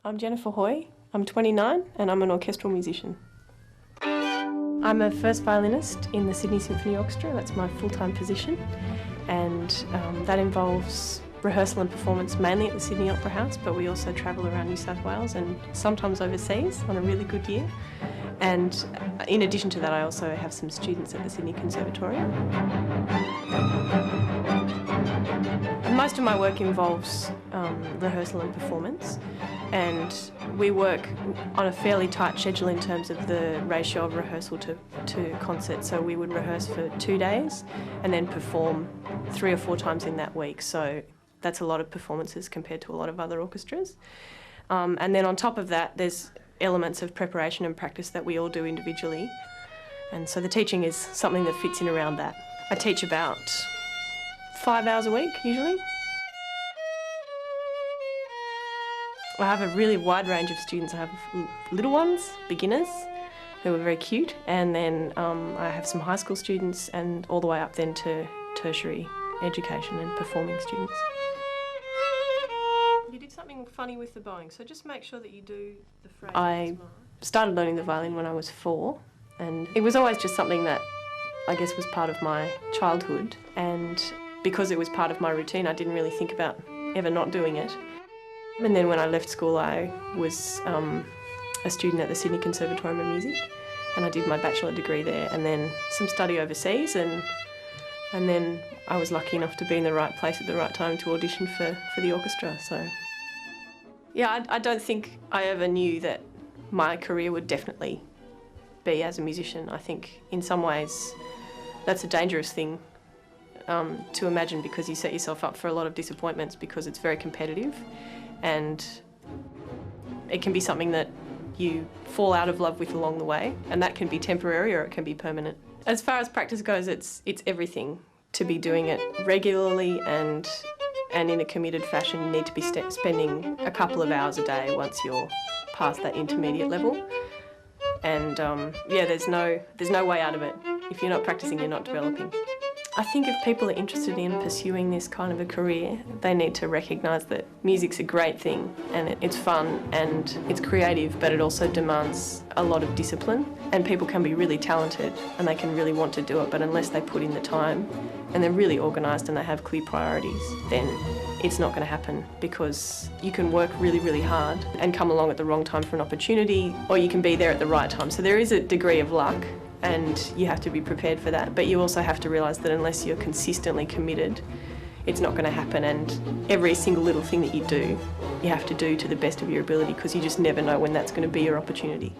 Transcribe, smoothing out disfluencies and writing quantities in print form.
I'm Jennifer Hoy. I'm 29 and I'm an orchestral musician. I'm a first violinist in the Sydney Symphony Orchestra. That's my full-time position, and that involves rehearsal and performance mainly at the Sydney Opera House, but we also travel around New South Wales and sometimes overseas on a really good year. And in addition to that, I also have some students at the Sydney Conservatorium. Most of my work involves rehearsal and performance, and we work on a fairly tight schedule in terms of the ratio of rehearsal to concert. So we would rehearse for 2 days and then perform 3 or 4 times in that week. So that's a lot of performances compared to a lot of other orchestras. And then on top of that, there's elements of preparation and practice that we all do individually. And so the teaching is something that fits in around that. I teach about 5 hours a week, usually. I have a really wide range of students. I have little ones, beginners, who are very cute, and then I have some high school students and all the way up then to tertiary education and performing students. You did something funny with the bowing, so just make sure that you do the phrase. I started learning the violin when I was 4, and it was always just something that I guess was part of my childhood, and because it was part of my routine, I didn't really think about ever not doing it. And then when I left school, I was a student at the Sydney Conservatorium of Music, and I did my bachelor degree there, and then some study overseas, and then I was lucky enough to be in the right place at the right time to audition for the orchestra. So yeah, I don't think I ever knew that my career would definitely be as a musician. I think in some ways that's a dangerous thing to imagine, because you set yourself up for a lot of disappointments because it's very competitive, and it can be something that you fall out of love with along the way, and that can be temporary or it can be permanent. As far as practice goes, it's everything. To be doing it regularly and in a committed fashion, you need to be spending a couple of hours a day once you're past that intermediate level. And yeah, there's no way out of it. If you're not practicing, you're not developing. I think if people are interested in pursuing this kind of a career, they need to recognise that music's a great thing, and it's fun and it's creative, but it also demands a lot of discipline. And people can be really talented and they can really want to do it, but unless they put in the time and they're really organised and they have clear priorities, then it's not going to happen, because you can work really, really hard and come along at the wrong time for an opportunity, or you can be there at the right time. So there is a degree of luck, and you have to be prepared for that. But you also have to realise that unless you're consistently committed, it's not going to happen, and every single little thing that you do, you have to do to the best of your ability, because you just never know when that's going to be your opportunity.